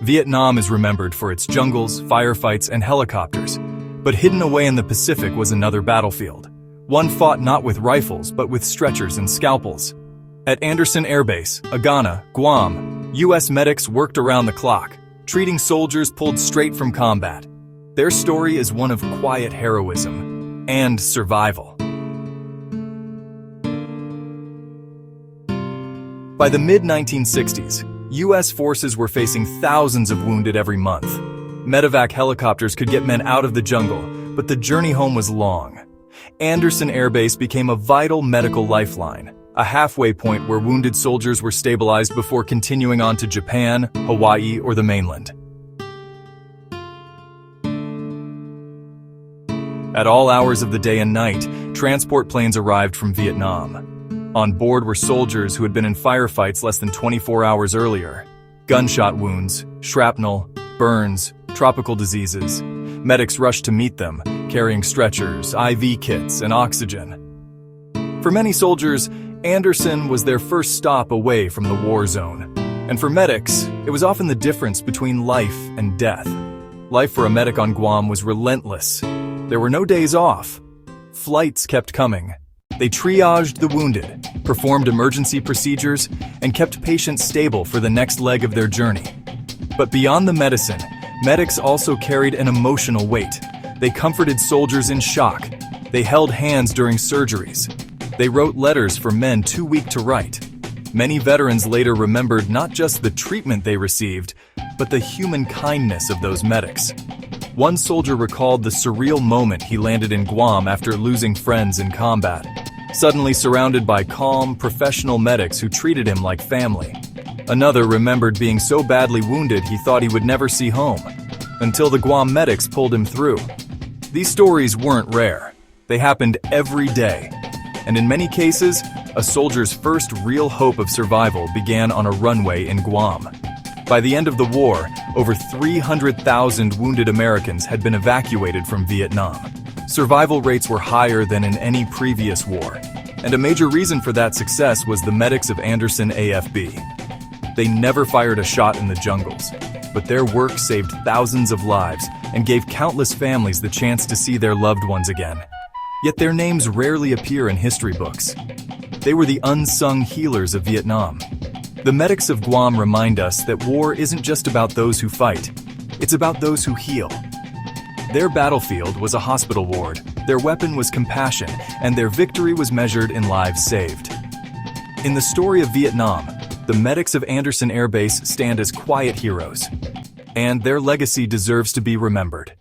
Vietnam is remembered for its jungles, firefights, and helicopters, but hidden away in the Pacific was another battlefield. One fought not with rifles, but with stretchers and scalpels. At Andersen Air Base, Agana, Guam, U.S. medics worked around the clock, treating soldiers pulled straight from combat. Their story is one of quiet heroism and survival. By the mid-1960s, U.S. forces were facing thousands of wounded every month. Medevac helicopters could get men out of the jungle, but the journey home was long. Andersen Air Base became a vital medical lifeline, a halfway point where wounded soldiers were stabilized before continuing on to Japan, Hawaii, or the mainland. At all hours of the day and night, transport planes arrived from Vietnam. On board were soldiers who had been in firefights less than 24 hours earlier. Gunshot wounds, shrapnel, burns, tropical diseases. Medics rushed to meet them, carrying stretchers, IV kits, and oxygen. For many soldiers, Andersen was their first stop away from the war zone. And for medics, it was often the difference between life and death. Life for a medic on Guam was relentless. There were no days off. Flights kept coming. They triaged the wounded, performed emergency procedures, and kept patients stable for the next leg of their journey. But beyond the medicine, medics also carried an emotional weight. They comforted soldiers in shock. They held hands during surgeries. They wrote letters for men too weak to write. Many veterans later remembered not just the treatment they received, but the human kindness of those medics. One soldier recalled the surreal moment he landed in Guam after losing friends in combat. Suddenly surrounded by calm, professional medics who treated him like family. Another remembered being so badly wounded he thought he would never see home, until the Guam medics pulled him through. These stories weren't rare. They happened every day. And in many cases, a soldier's first real hope of survival began on a runway in Guam. By the end of the war, over 300,000 wounded Americans had been evacuated from Vietnam. Survival rates were higher than in any previous war, and a major reason for that success was the medics of Andersen AFB. They never fired a shot in the jungles, but their work saved thousands of lives and gave countless families the chance to see their loved ones again. Yet their names rarely appear in history books. They were the unsung healers of Vietnam. The medics of Guam remind us that war isn't just about those who fight, it's about those who heal. Their battlefield was a hospital ward, their weapon was compassion, and their victory was measured in lives saved. In the story of Vietnam, the medics of Andersen Air Base stand as quiet heroes, and their legacy deserves to be remembered.